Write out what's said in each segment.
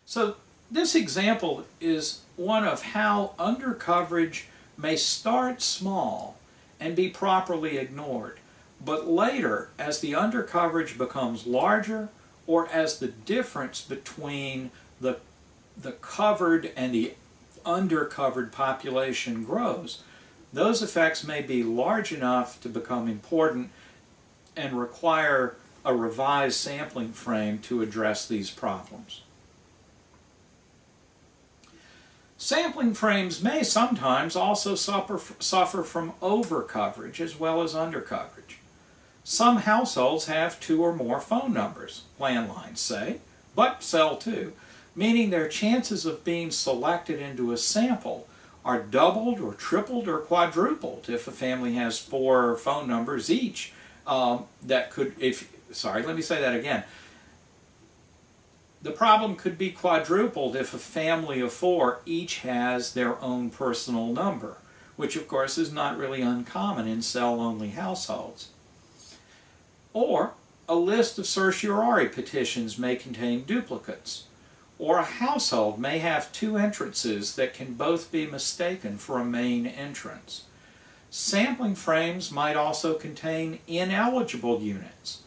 So this example is one of how undercoverage may start small and be properly ignored, but later, as the undercoverage becomes larger, or as the difference between the covered and the undercovered population grows, those effects may be large enough to become important and require a revised sampling frame to address these problems. Sampling frames may sometimes also suffer from overcoverage as well as undercoverage. Some households have 2 or more phone numbers, landlines say, but cell too, meaning their chances of being selected into a sample are doubled or tripled or quadrupled if a family has 4 phone numbers each. Let me say that again. The problem could be quadrupled if a family of 4 each has their own personal number, which of course is not really uncommon in cell-only households. Or a list of certiorari petitions may contain duplicates. Or a household may have 2 entrances that can both be mistaken for a main entrance. Sampling frames might also contain ineligible units.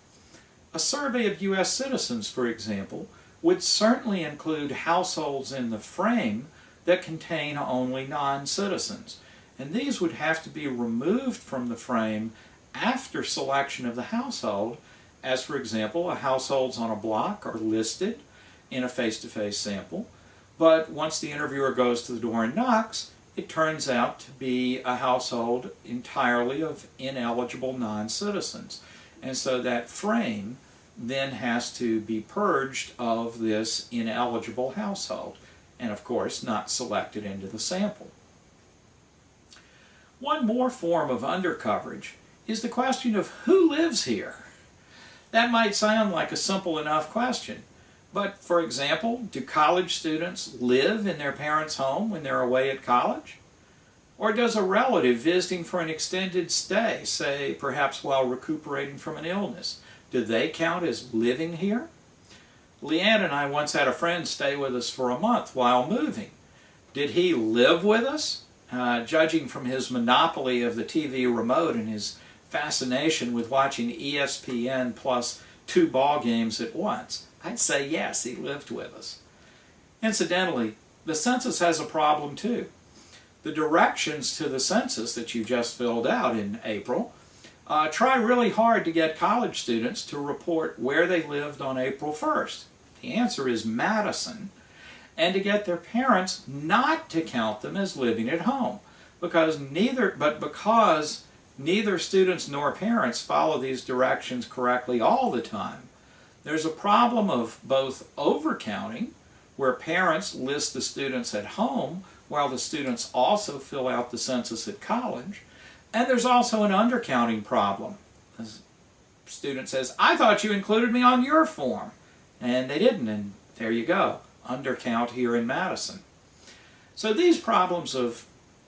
A survey of U.S. citizens, for example, would certainly include households in the frame that contain only non-citizens, and these would have to be removed from the frame after selection of the household, as for example, households on a block are listed in a face-to-face sample, but once the interviewer goes to the door and knocks, it turns out to be a household entirely of ineligible non-citizens. And so that frame then has to be purged of this ineligible household, and of course not selected into the sample. One more form of undercoverage is the question of who lives here. That might sound like a simple enough question, but for example, do college students live in their parents' home when they're away at college? Or does a relative visiting for an extended stay, say perhaps while recuperating from an illness, do they count as living here? Leanne and I once had a friend stay with us for a month while moving. Did he live with us? Judging from his monopoly of the TV remote and his fascination with watching ESPN plus 2 ball games at once, I'd say yes, he lived with us. Incidentally, the census has a problem too. The directions to the census that you just filled out in April try really hard to get college students to report where they lived on April 1st. The answer is Madison, and to get their parents not to count them as living at home, because neither students nor parents follow these directions correctly all the time. There's a problem of both overcounting, where parents list the students at home while the students also fill out the census at college, and there's also an undercounting problem. The student says, I thought you included me on your form, and they didn't, and there you go, undercount here in Madison. So these problems of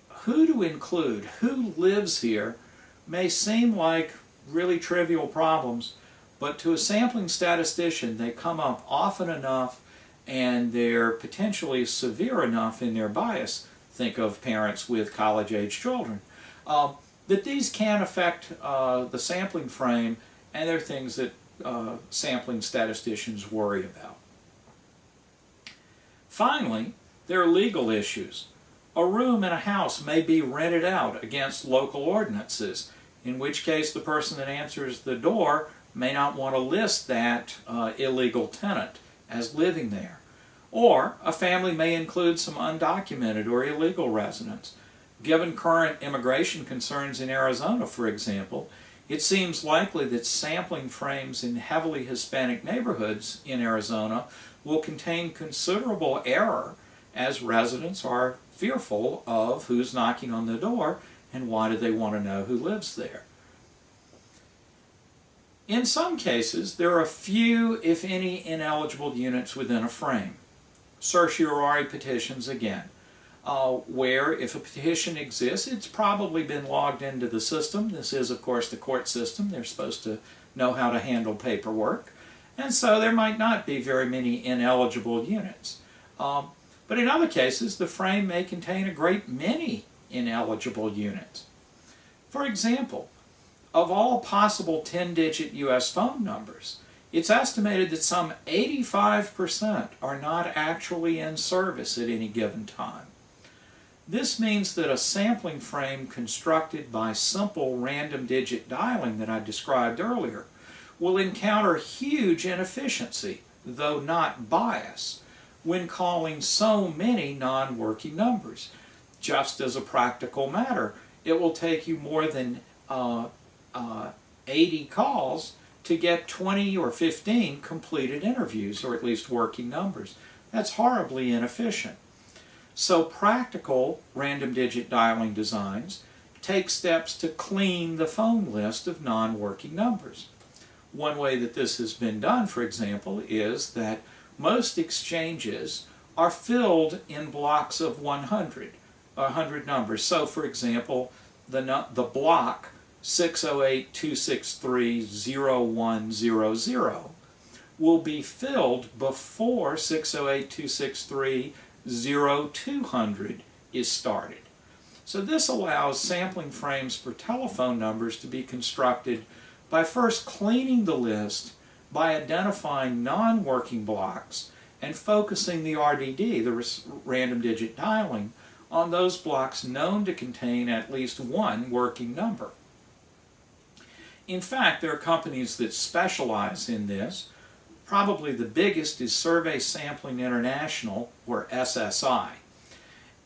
who to include, who lives here, may seem like really trivial problems, but to a sampling statistician they come up often enough and they're potentially severe enough in their bias, think of parents with college-age children, that these can affect the sampling frame, and they're things that sampling statisticians worry about. Finally, there are legal issues. A room in a house may be rented out against local ordinances, in which case the person that answers the door may not want to list that illegal tenant as living there. Or a family may include some undocumented or illegal residents. Given current immigration concerns in Arizona, for example, it seems likely that sampling frames in heavily Hispanic neighborhoods in Arizona will contain considerable error, as residents are fearful of who's knocking on the door and why do they want to know who lives there. In some cases, there are few, if any, ineligible units within a frame. Certiorari petitions again, where if a petition exists, it's probably been logged into the system. This is, of course, the court system. They're supposed to know how to handle paperwork, and so there might not be very many ineligible units. But in other cases, the frame may contain a great many ineligible units. For example, of all possible 10-digit U.S. phone numbers, it's estimated that some 85% are not actually in service at any given time. This means that a sampling frame constructed by simple random digit dialing that I described earlier will encounter huge inefficiency, though not bias, when calling so many non-working numbers. Just as a practical matter, it will take you more than 80 calls to get 20 or 15 completed interviews, or at least working numbers. That's horribly inefficient. So practical random digit dialing designs take steps to clean the phone list of non-working numbers. One way that this has been done, for example, is that most exchanges are filled in blocks of 100 numbers. So, for example, the block 608-263-0100 will be filled before 608-263-0200 is started. So this allows sampling frames for telephone numbers to be constructed by first cleaning the list by identifying non-working blocks and focusing the RDD, the random digit dialing, on those blocks known to contain at least one working number. In fact, there are companies that specialize in this. Probably the biggest is Survey Sampling International, or SSI.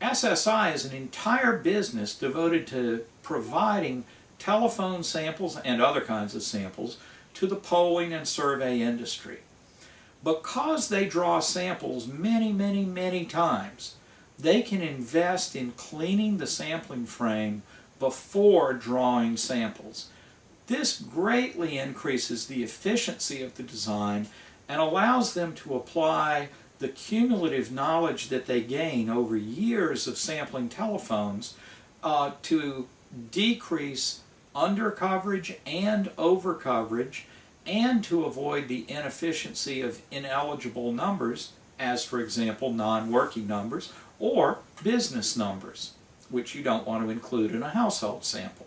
SSI is an entire business devoted to providing telephone samples and other kinds of samples to the polling and survey industry. Because they draw samples many times, they can invest in cleaning the sampling frame before drawing samples. This greatly increases the efficiency of the design and allows them to apply the cumulative knowledge that they gain over years of sampling telephones to decrease undercoverage and overcoverage, and to avoid the inefficiency of ineligible numbers, as for example non-working numbers or business numbers, which you don't want to include in a household sample.